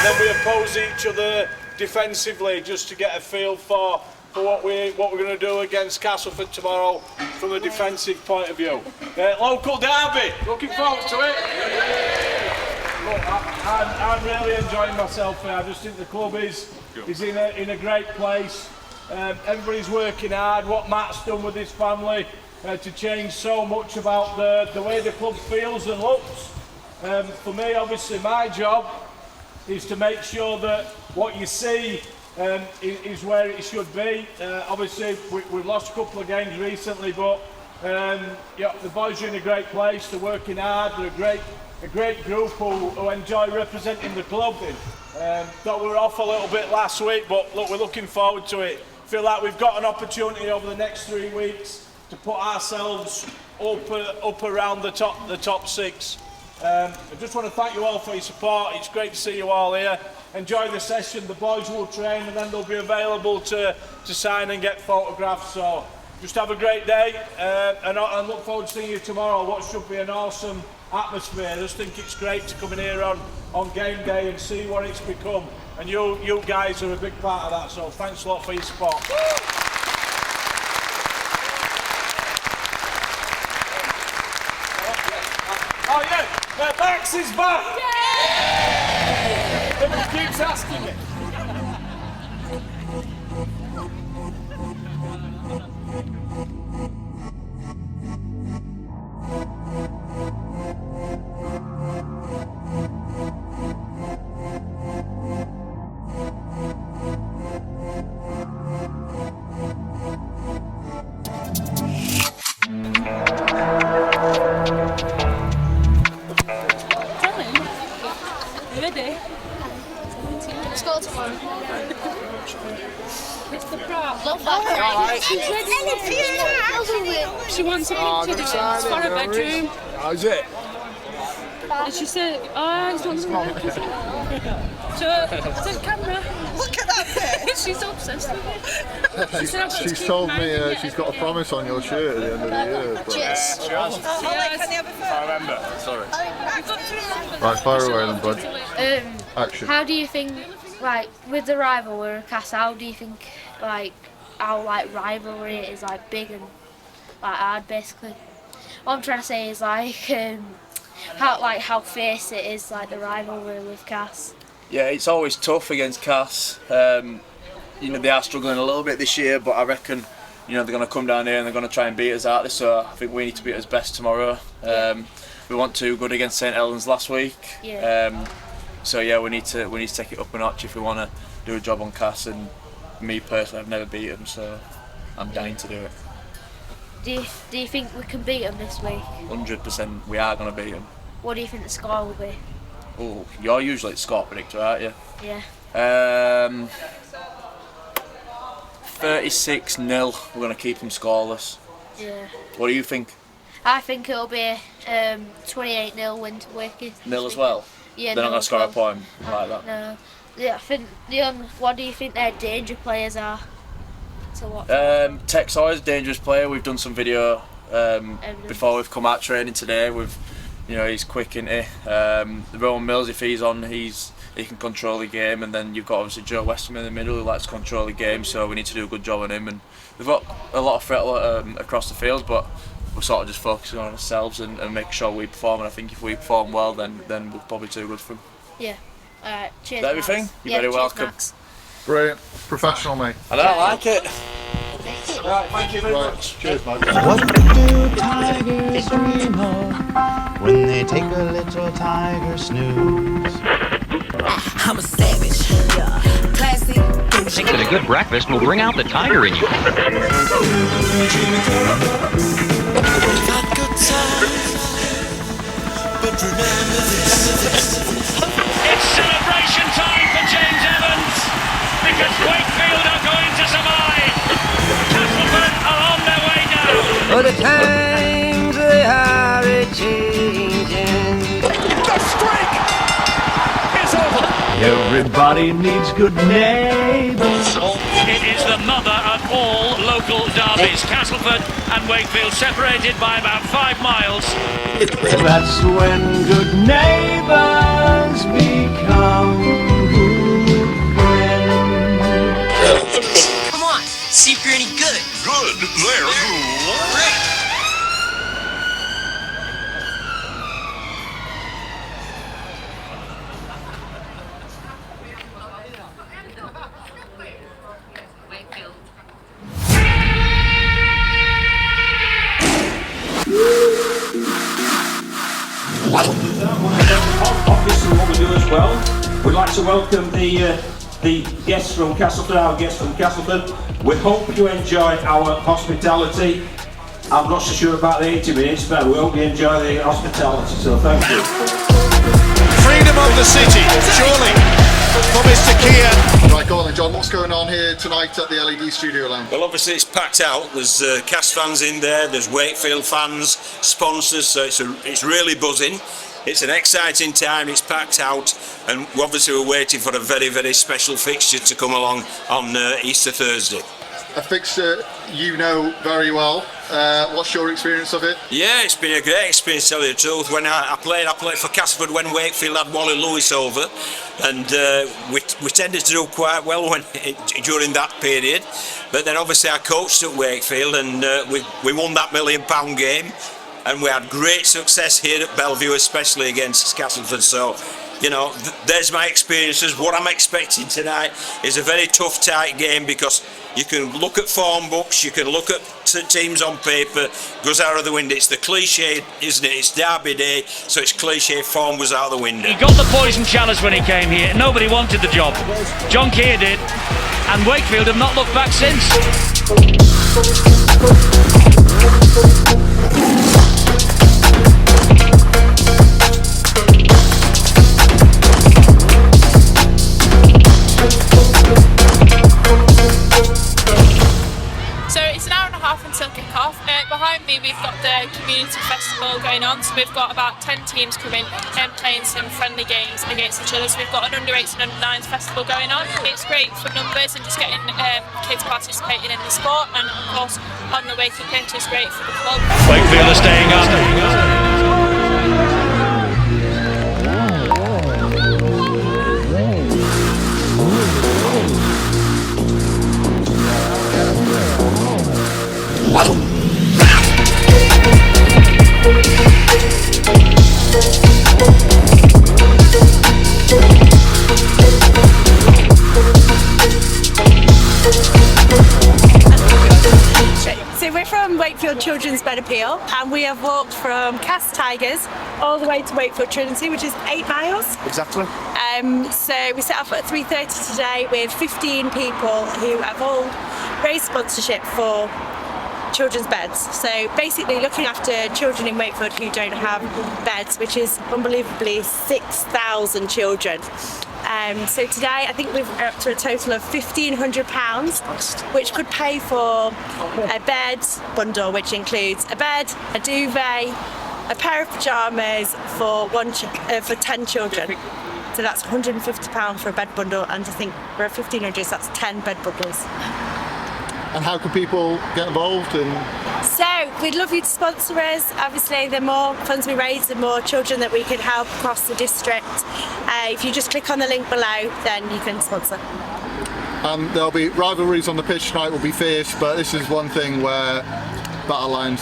Then we oppose each other defensively just to get a feel for what we're going to do against Castleford tomorrow from a defensive point of view. Local derby, looking forward to it. Look, I'm really enjoying myself here. I just think the club is in a great place. Everybody's working hard. What Matt's done with his family to change so much about the way the club feels and looks. For me, obviously, my job is to make sure that what you see is where it should be. Obviously, we've lost a couple of games recently, but yeah, the boys are in a great place. They're working hard. They're a great group who enjoy representing the club. Thought we were off a little bit last week, but look, we're looking forward to it. Feel like we've got an opportunity over the next 3 weeks to put ourselves up around the top six. I just want to thank you all for your support. It's great to see you all here. Enjoy the session. The boys will train and then they'll be available to sign and get photographs. So just have a great day and look forward to seeing you tomorrow. What should be an awesome atmosphere. I just think it's great to come in here on game day and see what it's become. And you guys are a big part of that. So thanks a lot for your support. Oh yeah, Max is back! Yay! Everyone keeps asking me. She wants a picture it's for her bedroom. How's it? And she said, I just want some pictures. So I said, camera. Look at that bit. She's obsessed with it. She's told me she's got a promise on your shirt at the end of the year. But... Can you have a photo? I remember, sorry. Right, fire away then, bud. Action. How do you think, like, with the rivalry of CAS, how do you think, like, how, like, rivalry is, like, big and, like, hard, basically? What I'm trying to say is, like, how fierce it is, like, the rivalry with CAS. Yeah, it's always tough against CAS. You know, they are struggling a little bit this year, but I reckon, you know, they're going to come down here and they're going to try and beat us out there, so I think we need to be at our best tomorrow. We won 2 good against St Helens last week. Yeah. So yeah, we need to take it up a notch if we want to do a job on CAS, and me personally, I've never beat them, so I'm dying to do it. Do you think we can beat them this week? 100% we are going to beat them. What do you think the score will be? Oh, you're usually the score predictor, aren't you? Yeah. 36-0, we're going to keep them scoreless. Yeah. What do you think? I think it'll be 28-0 win to Wakefield. Nil as well? Yeah, they're not going to score a point like that? No. Yeah, I think what do you think their danger players are? To what? Tex Sawyer's a dangerous player. We've done some video before we've come out training today. He's quick, isn't he? Rowan Mills, if he's on, he can control the game, and then you've got obviously Joe Westerman in the middle who likes to control the game, so we need to do a good job on him. And we've got a lot of threat across the field, but we're sort of just focusing on ourselves and making sure we perform. And I think if we perform well, then we're probably too good for him. Yeah. Alright, cheers. Is that everything? Max. You're very welcome. Max. Brilliant. Professional, mate. I don't like it. Right, thank you very much. Cheers, mate. What do tigers dream of when they take a little tiger snooze? I'm a savage, classy. Think that a good breakfast will bring out the tiger in you. Got good times, but remember this. It's celebration time for James Evans, because Wakefield are going to survive. Castleford are on their way down. For the times they are a-changing. The streak is over. Everybody needs good neighbors. It is the mother of all local derbies. Castleford and Wakefield separated by about 5 miles. That's when good neighbors become good friends. Come on, see if you're any good. Good, there. Great. Obviously, what we do as well, we'd like to welcome the guests from Castleford, our guests from Castleford. We hope you enjoy our hospitality. I'm not so sure about the 80 minutes, but we hope you enjoy the hospitality, so thank you. Freedom of the city, surely, for Mr. Kean. Right, go on then, John. What's going on here tonight at the LED Studio Lounge? Well, obviously it's packed out. There's CAS fans in there, there's Wakefield fans, sponsors, so it's really buzzing. It's an exciting time, it's packed out, and obviously we're waiting for a very, very special fixture to come along on Easter Thursday. A fixture you know very well. What's your experience of it? Yeah, it's been a great experience, to tell you the truth. When I played for Castleford when Wakefield had Wally Lewis over, and we tended to do quite well during that period. But then obviously I coached at Wakefield, and we won that £1 million game, and we had great success here at Bellevue, especially against Castleford. So, you know, there's my experiences. What I'm expecting tonight is a very tough, tight game, because you can look at form books, you can look at teams on paper, goes out of the window. It's the cliche, isn't it? It's Derby Day, so it's cliche, form goes out of the window. He got the poison chalice when he came here. Nobody wanted the job. John Keir did, and Wakefield have not looked back since. So it's an hour and a half until kick-off. Behind me we've got the community festival going on, so we've got about 10 teams coming and playing some friendly games against each other. So we've got an under-8s and under-9s festival going on. It's great for numbers and just getting kids participating in the sport, and of course on the Wakefield pitch is great for the club. Wakefield are staying up. So we're from Wakefield Children's Bed Appeal, and we have walked from CAS Tigers all the way to Wakefield Trinity, which is 8 miles. Exactly. So we set off at 3:30 today with 15 people who have all raised sponsorship for children's beds. So basically looking after children in Wakefield who don't have beds, which is unbelievably 6,000 children. So today I think we're up to a total of £1,500, which could pay for a bed bundle, which includes a bed, a duvet, a pair of pyjamas for 10 children. So that's £150 for a bed bundle, and I think for 1,500 that's 10 bed bundles. And how can people get involved? So we'd love you to sponsor us. Obviously the more funds we raise, the more children that we can help across the district. If you just click on the link below, then you can sponsor. There'll be rivalries on the pitch tonight, will be fierce, but this is one thing where battle lines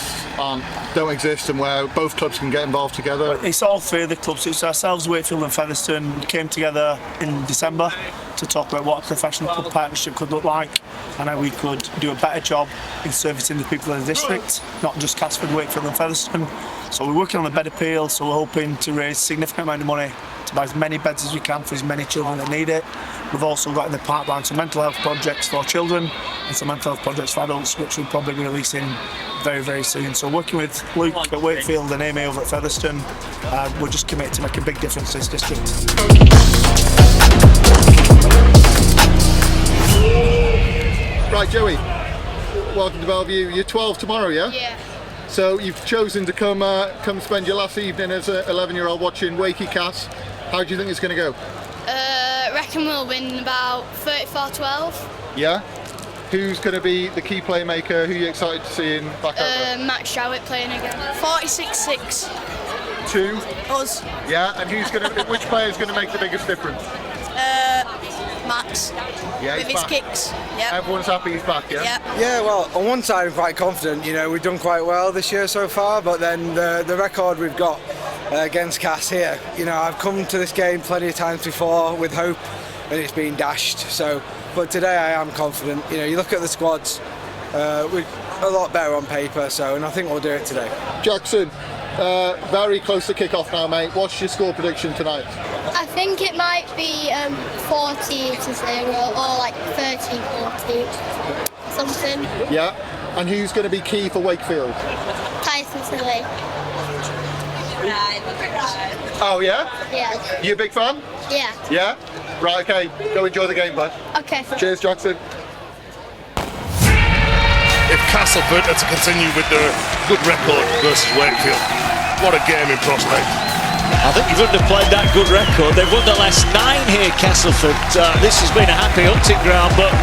don't exist, and where both clubs can get involved together. It's all three of the clubs. It's ourselves, Wakefield and Featherstone, came together in December to talk about what a professional club partnership could look like, and how we could do a better job in servicing the people of the district, not just Castleford, Wakefield and Featherstone. So we're working on the bed appeal, so we're hoping to raise a significant amount of money to buy as many beds as we can for as many children that need it. We've also got in the pipeline some mental health projects for children and some mental health projects for adults, which we'll probably be releasing very, very soon. So working with Luke at Wakefield and Amy over at Featherstone, we're just committed to make a big difference to this district. Right, Joey, welcome to Bellevue. You're 12 tomorrow, yeah? Yeah. So you've chosen to come spend your last evening as an 11-year-old watching Wakey CAS. How do you think it's going to go? I reckon we'll win about 34-12. Yeah? Who's going to be the key playmaker? Who are you excited to see in back out there? Max Jowett playing again. 46-6. 2? Us. Yeah, and which player is going to make the biggest difference? Max. Yeah, with he's his back. kicks. Yep. Everyone's happy he's back, yeah? Yeah, well, on one side I'm quite confident, we've done quite well this year so far, but then the record we've got against CAS here, I've come to this game plenty of times before with hope and it's been dashed, but today I am confident. You look at the squads, we're a lot better on paper, and I think we'll do it today. Jackson, very close to kick-off now, mate. What's your score prediction tonight? I think it might be 40-0 or like 30-40, something. Yeah, and who's going to be key for Wakefield? Tyson Silly. Oh, yeah? Yeah. You a big fan? Yeah. Yeah? Right, okay. Go enjoy the game, bud. Okay. Cheers, Jackson. If Castleford are to continue with their good record versus Wakefield, what a game in prospect. I think you've underplayed that good record. They've won the last 9 here, Castleford. This has been a happy hunting ground, but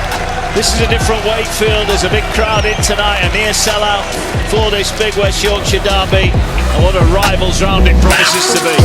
this is a different Wakefield. There's a big crowd in tonight, a near sellout for this big West Yorkshire derby. And what a rivals round it promises to be.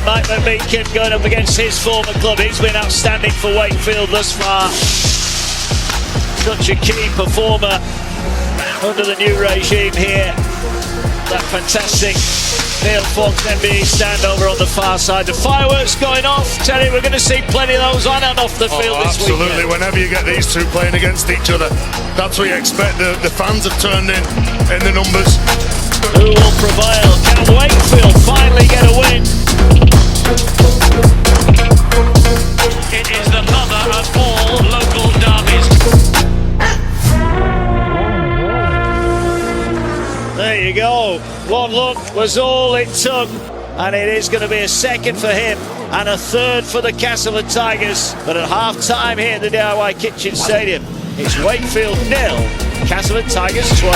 Mike McMeekin going up against his former club. He's been outstanding for Wakefield thus far. Such a key performer under the new regime here. That fantastic Neil Fox NBA stand over on the far side. The fireworks going off. Terry, we're going to see plenty of those on and off the field this weekend. Absolutely, whenever you get these two playing against each other, that's what you expect. The fans have turned in the numbers. Who will prevail? Can Wakefield finally get a win? It is the mother of all local derbies. There you go. One look was all it took. And it is going to be a second for him and a third for the Castleford Tigers. But at half-time here at the DIY Kitchen Stadium, it's Wakefield 0, Castleford Tigers 12.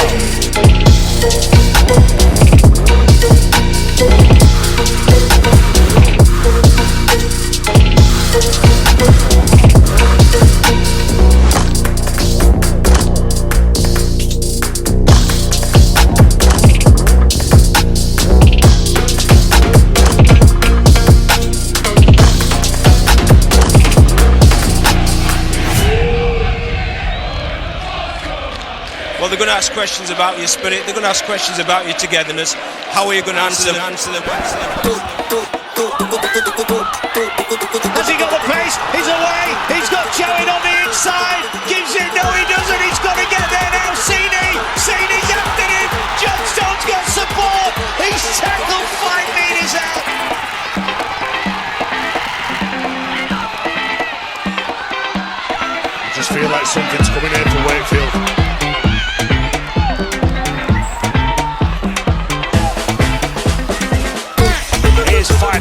Well, they're going to ask questions about your spirit, they're going to ask questions about your togetherness. How are you going to answer them? Has he got the pace? He's away. He's got Joey on the inside. Gives it. No, he doesn't. He's got to get there now. Sini's after him. Johnstone's got support. He's tackled 5 metres out. I just feel like something's coming here for Wakefield.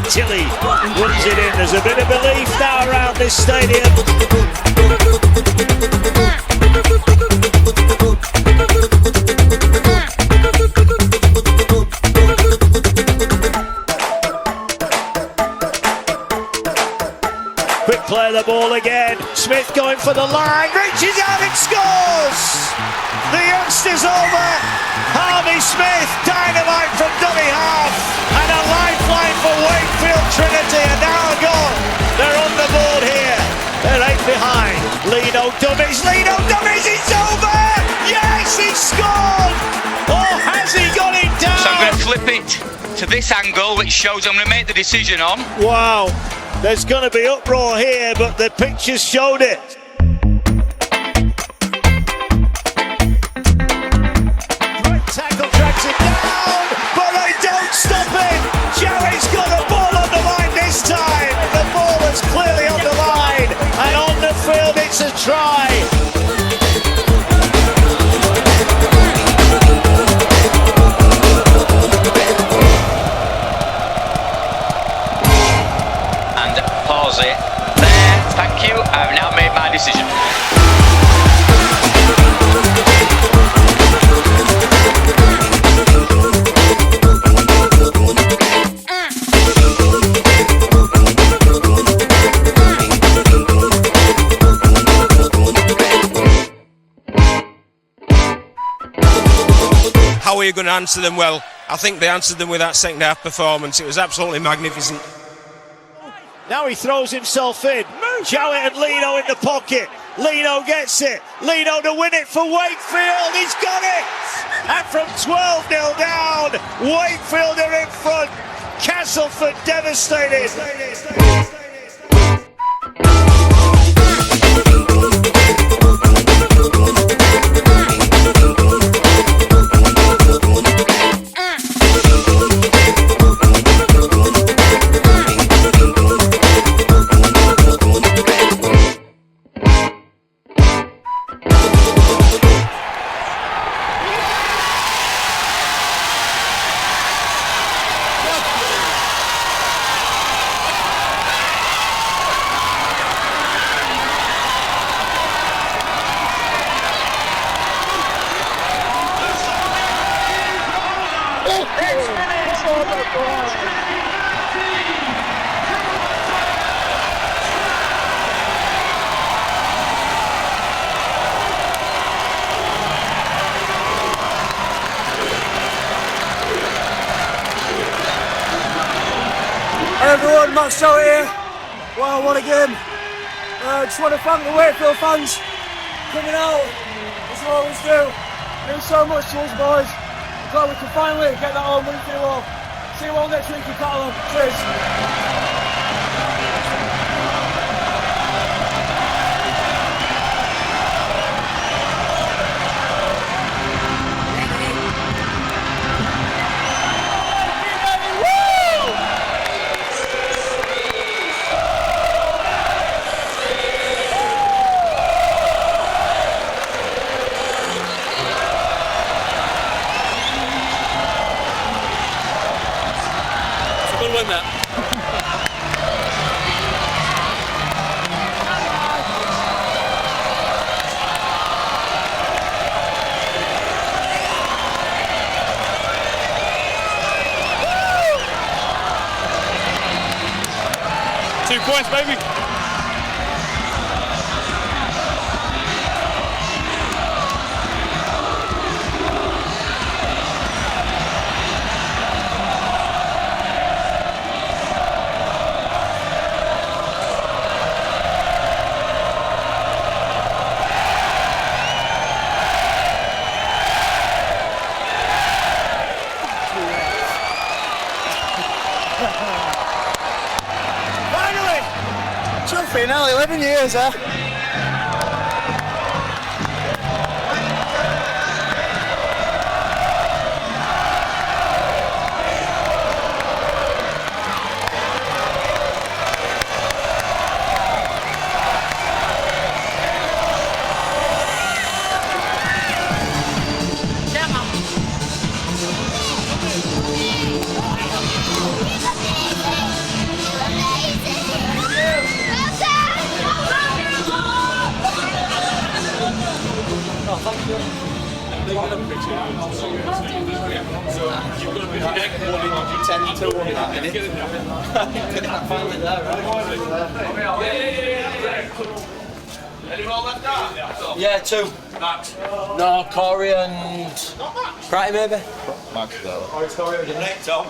Tilly runs it in. There's a bit of belief now around this stadium. play the ball again. Smith going for the line, reaches out and scores! The youngster's over. Harvey Smith, dynamite from dummy half, and a lifeline for Wakefield Trinity, and now a goal. They're on the board here. They're 8 behind. Lino dummies, it's over! Yes, he scored! Or has he got it down? So I'm going to flip it to this angle, which shows I'm going to make the decision on. Wow, there's going to be uproar here, but the pictures showed it. Great tackle, drags it down, but they don't stop it. Joey's got the ball on the line this time. The ball is clearly on the line, and on the field it's a try. Pause it. There, thank you. I've now made my decision. How are you going to answer them? Well, I think they answered them with that second half performance. It was absolutely magnificent. Now he throws himself in. Jowett and Lino in the pocket. Lino gets it. Lino to win it for Wakefield. He's got it. And from 12-0 down, Wakefield are in front. Castleford devastated. Hey everyone, Matt Stout here. Wow, what a game. Just want to thank the Wakefield fans coming out, as we always do. It means so much to us boys. I'm glad we can finally get that home win for you all. See you all next week in Catalan. Cheers. Win that. 2 points, baby. Trophy, now 11 years, huh? Finally there, right? Any more left out? Yeah, 2. Max. No, Corey and Pratty maybe. Max is there. Good night, Tom.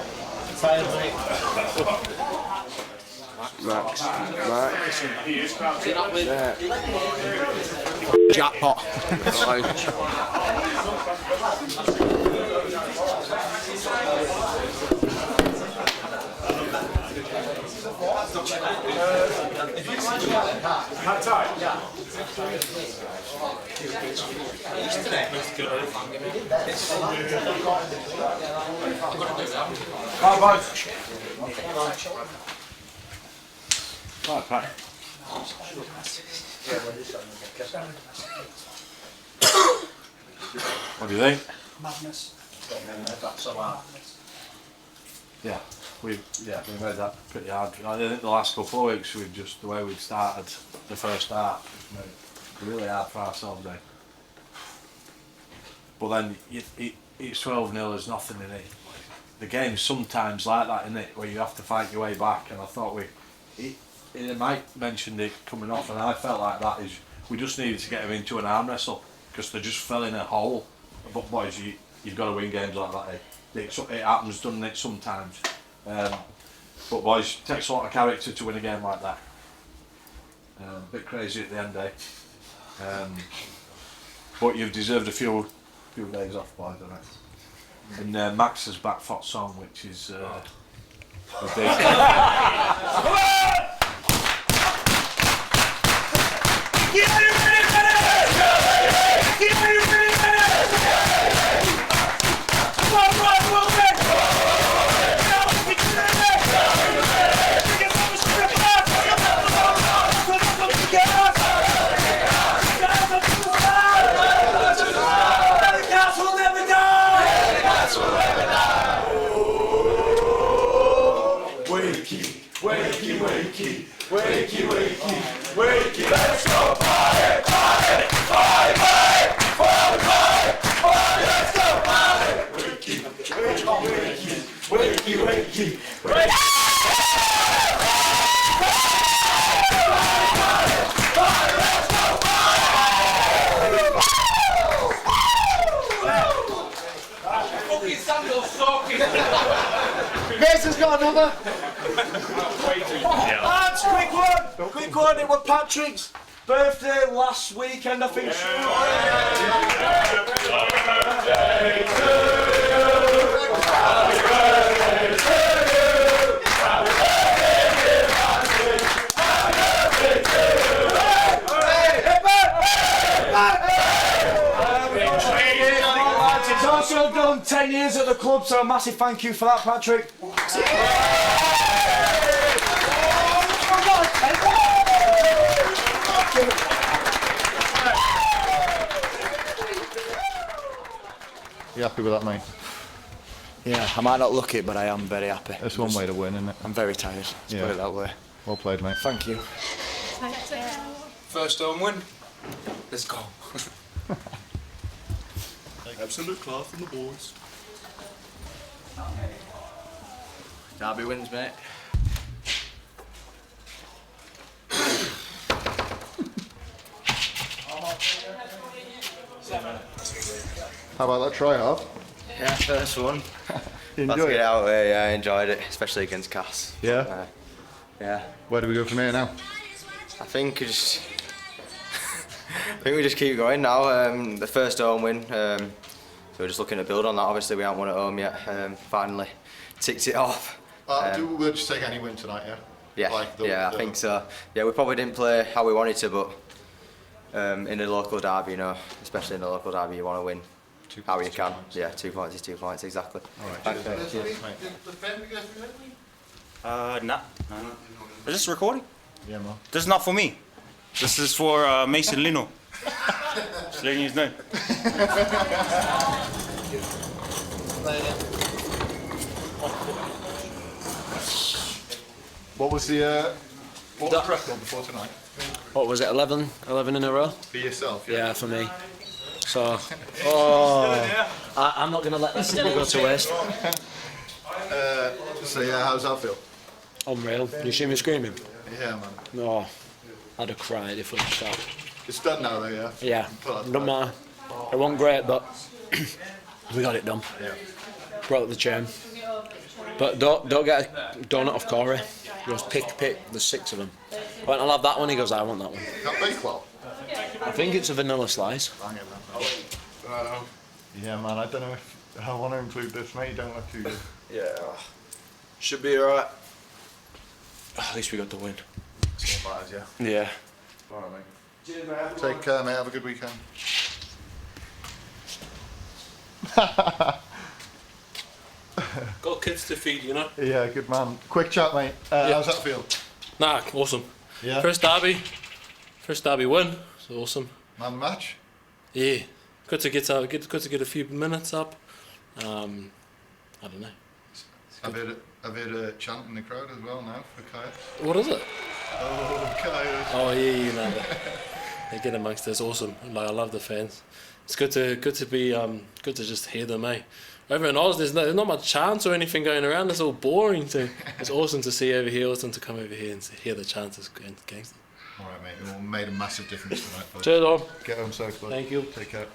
Tired, mate. Max. Jackpot. Bye, boys. Right, Pat. What do you think? Madness. Yeah, we made that pretty hard. I think the last couple of weeks we've just the way we've started the first half, we've made it really hard for ourselves. But then it's 12-0. There's nothing in it. The game's sometimes like that, isn't it? Where you have to fight your way back. And I thought Mike mentioned it coming off, and I felt like that is we just needed to get him into an arm wrestle because they just fell in a hole. But boys, you've got to win games like that. It happens, doesn't it, sometimes. But boys, it takes a lot of character to win a game like that. A bit crazy at the end, but you've deserved a few days off, boys, don't you? And Max's back foot song, which is a big. Wakey, let's go party, party, party, party, party, let's go party. Wakey. Fucking sandals soaking. Mason's got another. Lads, quick one. It was Patrick's birthday last weekend, I think. He's also done 10 years at the club, so a massive thank you for that, Patrick. You happy with that, mate? Yeah, I might not look it, but I am very happy. That's one way to win, isn't it? I'm very tired. Let's put it that way. Well played, mate. Thank you. First home win. Let's go. Absolute class from the boys. Derby wins, mate. How about that try hard? Yeah, first one. You Let's enjoy get it? out there, yeah, I enjoyed it, especially against CAS. Yeah? Yeah. Where do we go from here now? I think we just keep going now. The first home win. So we're just looking to build on that. Obviously, we haven't won at home yet. Finally, ticked it off. We'll just take any win tonight, yeah? Yeah, I think so. Yeah, we probably didn't play how we wanted to, but in a local derby, you know, especially in a local derby, you want to win how you can. Yeah, 2 points is 2 points, exactly. All right. Thanks, mate. Cheers. Nah. Is this recording? Yeah, man. This is not for me. This is for Mason Lino. Just letting his name. What was the record before tonight? What was it, 11 in a row? For yourself? Yeah, for me. So, I'm not going to let this go to waste. So yeah, how's that feel? Unreal. You see me screaming? Yeah, man. No, I'd have cried if we had shot. It's done now, though, yeah? Yeah, Put that doesn't back. matter. It wasn't great, but we got it done. Yeah. Brought up the chain. But don't get a donut off Corey. He goes, pick. There's 6 of them. I went, I'll have that one. He goes, I want that one. That bake well? I think it's a vanilla slice. Yeah, man, I don't know if I want to include this, mate. You don't look too good. Yeah. Should be alright. At least we got the win. It's not bad, yeah? Yeah. Alright, mate. Take care, mate. Have a good weekend. Got kids to feed, you know. Yeah, good man. Quick chat, mate. How's that feel? Nah, awesome. Yeah. First derby win. It's awesome. Man the match? Yeah. Good to get a few minutes up. I don't know. I've heard a chant in the crowd as well now for CAS. What is it? Oh, CAS. Oh yeah, you know. They get amongst us. Awesome. Like I love the fans. It's good to just hear them, eh? Over in Oz, there's not much chants or anything going around. It's all boring. It's awesome to see over here. Awesome to come over here and hear the chants. It's gangster. All right, mate. You all made a massive difference tonight. Cheers, on. Get home safe, bud. Thank you. Take care.